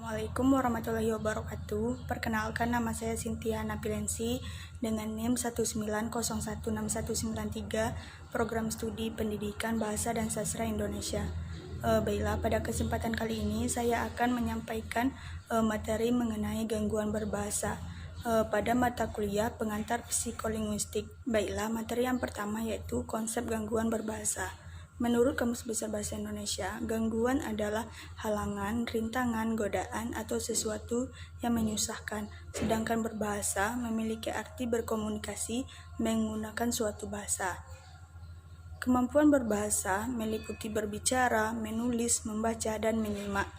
Assalamualaikum warahmatullahi wabarakatuh. Perkenalkan, nama saya Cynthia Napilensi dengan NIM 190161993, Program Studi Pendidikan Bahasa dan Sastra Indonesia. Baiklah, pada kesempatan kali ini saya akan menyampaikan materi mengenai gangguan berbahasa pada mata kuliah pengantar psikolinguistik. Baiklah, materi yang pertama yaitu konsep gangguan berbahasa. Menurut Kamus Besar Bahasa Indonesia, gangguan adalah halangan, rintangan, godaan, atau sesuatu yang menyusahkan. Sedangkan berbahasa memiliki arti berkomunikasi menggunakan suatu bahasa. Kemampuan berbahasa meliputi berbicara, menulis, membaca, dan menyimak.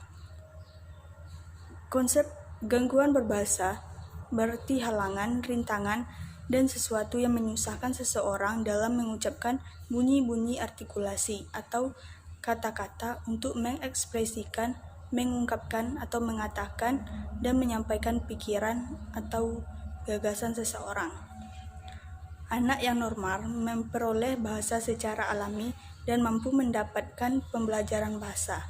Konsep gangguan berbahasa berarti halangan, rintangan, dan sesuatu yang menyusahkan seseorang dalam mengucapkan bunyi-bunyi artikulasi atau kata-kata untuk mengekspresikan, mengungkapkan atau mengatakan dan menyampaikan pikiran atau gagasan seseorang. Anak yang normal memperoleh bahasa secara alami dan mampu mendapatkan pembelajaran bahasa.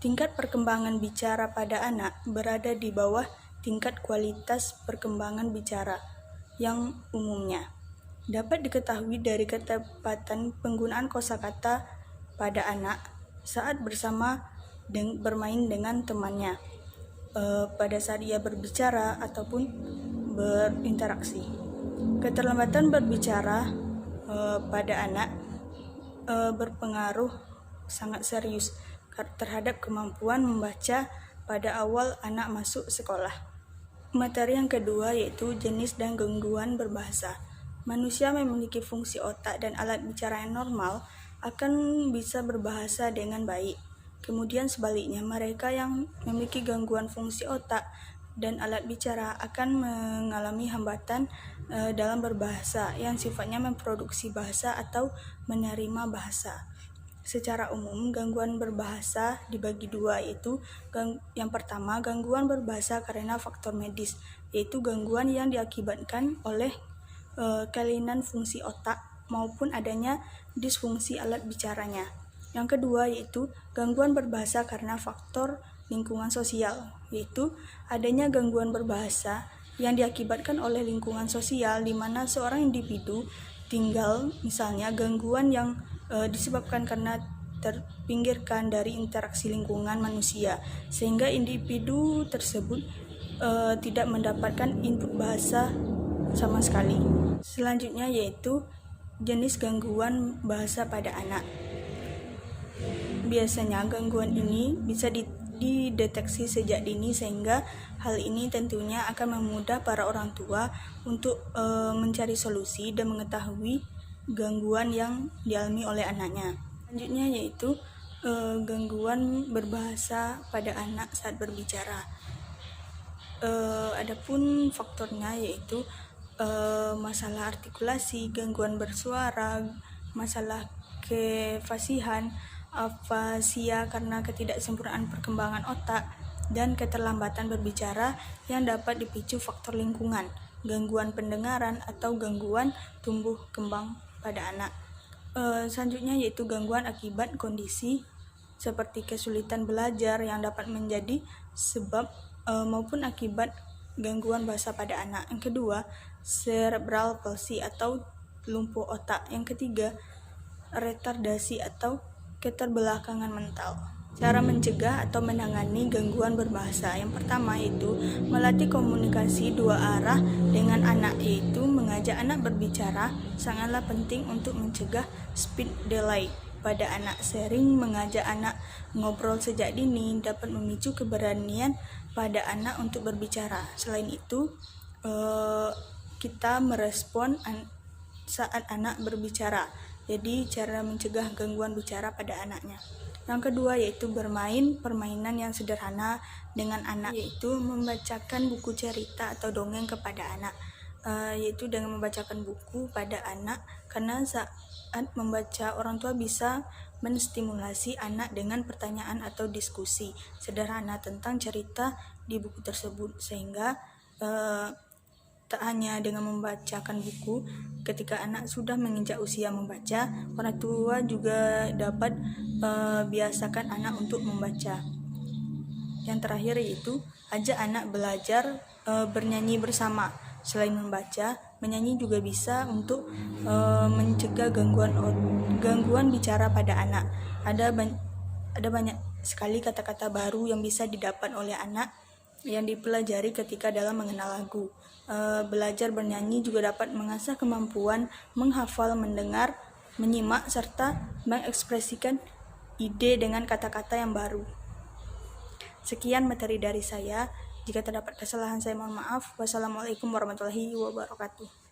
Tingkat perkembangan bicara pada anak berada di bawah tingkat kualitas perkembangan bicara yang umumnya. Dapat diketahui dari ketepatan penggunaan kosakata pada anak saat bermain dengan temannya, pada saat ia berbicara ataupun berinteraksi. Keterlambatan berbicara pada anak berpengaruh sangat serius terhadap kemampuan membaca pada awal anak masuk sekolah. Materi yang kedua yaitu jenis dan gangguan berbahasa. Manusia memiliki fungsi otak dan alat bicara yang normal akan bisa berbahasa dengan baik. Kemudian sebaliknya, mereka yang memiliki gangguan fungsi otak dan alat bicara akan mengalami hambatan dalam berbahasa yang sifatnya memproduksi bahasa atau menerima bahasa. Secara umum, gangguan berbahasa dibagi dua, yaitu yang pertama, gangguan berbahasa karena faktor medis, yaitu gangguan yang diakibatkan oleh kelainan fungsi otak maupun adanya disfungsi alat bicaranya. Yang kedua yaitu gangguan berbahasa karena faktor lingkungan sosial, yaitu adanya gangguan berbahasa yang diakibatkan oleh lingkungan sosial di mana seorang individu tinggal, misalnya gangguan yang disebabkan karena terpinggirkan dari interaksi lingkungan manusia, sehingga individu tersebut tidak mendapatkan input bahasa sama sekali. Selanjutnya yaitu jenis gangguan bahasa pada anak. Biasanya gangguan ini bisa dideteksi sejak dini, sehingga hal ini tentunya akan memudah para orang tua untuk mencari solusi dan mengetahui gangguan yang dialami oleh anaknya. Selanjutnya yaitu gangguan berbahasa pada anak saat berbicara. Adapun faktornya yaitu masalah artikulasi, gangguan bersuara, masalah kefasihan, afasia karena ketidaksempurnaan perkembangan otak, dan keterlambatan berbicara yang dapat dipicu faktor lingkungan, gangguan pendengaran atau gangguan tumbuh kembang pada anak. Selanjutnya yaitu gangguan akibat kondisi seperti kesulitan belajar yang dapat menjadi sebab maupun akibat gangguan bahasa pada anak. Yang kedua, cerebral palsy atau lumpuh otak. Yang ketiga, retardasi atau keterbelakangan mental. Cara mencegah atau menangani gangguan berbahasa. Yang pertama yaitu melatih komunikasi dua arah dengan anak, yaitu mengajak anak berbicara sangatlah penting untuk mencegah speech delay pada anak. Sering mengajak anak ngobrol sejak dini dapat memicu keberanian pada anak untuk berbicara. Selain itu, kita merespon saat anak berbicara. Jadi cara mencegah gangguan bicara pada anaknya. Yang kedua yaitu bermain permainan yang sederhana dengan anak, yaitu membacakan buku cerita atau dongeng kepada anak, yaitu dengan membacakan buku pada anak, karena saat membaca orang tua bisa menstimulasi anak dengan pertanyaan atau diskusi sederhana tentang cerita di buku tersebut, sehingga tak hanya dengan membacakan buku, ketika anak sudah menginjak usia membaca, orang tua juga dapat biasakan anak untuk membaca. Yang terakhir yaitu ajak anak belajar bernyanyi bersama. Selain membaca, menyanyi juga bisa untuk mencegah gangguan bicara pada anak. Ada banyak sekali kata-kata baru yang bisa didapat oleh anak yang dipelajari ketika dalam mengenal lagu. Belajar bernyanyi juga dapat mengasah kemampuan menghafal, mendengar, menyimak, serta mengekspresikan ide dengan kata-kata yang baru. Sekian materi dari saya. Jika terdapat kesalahan, saya mohon maaf. Wassalamualaikum warahmatullahi wabarakatuh.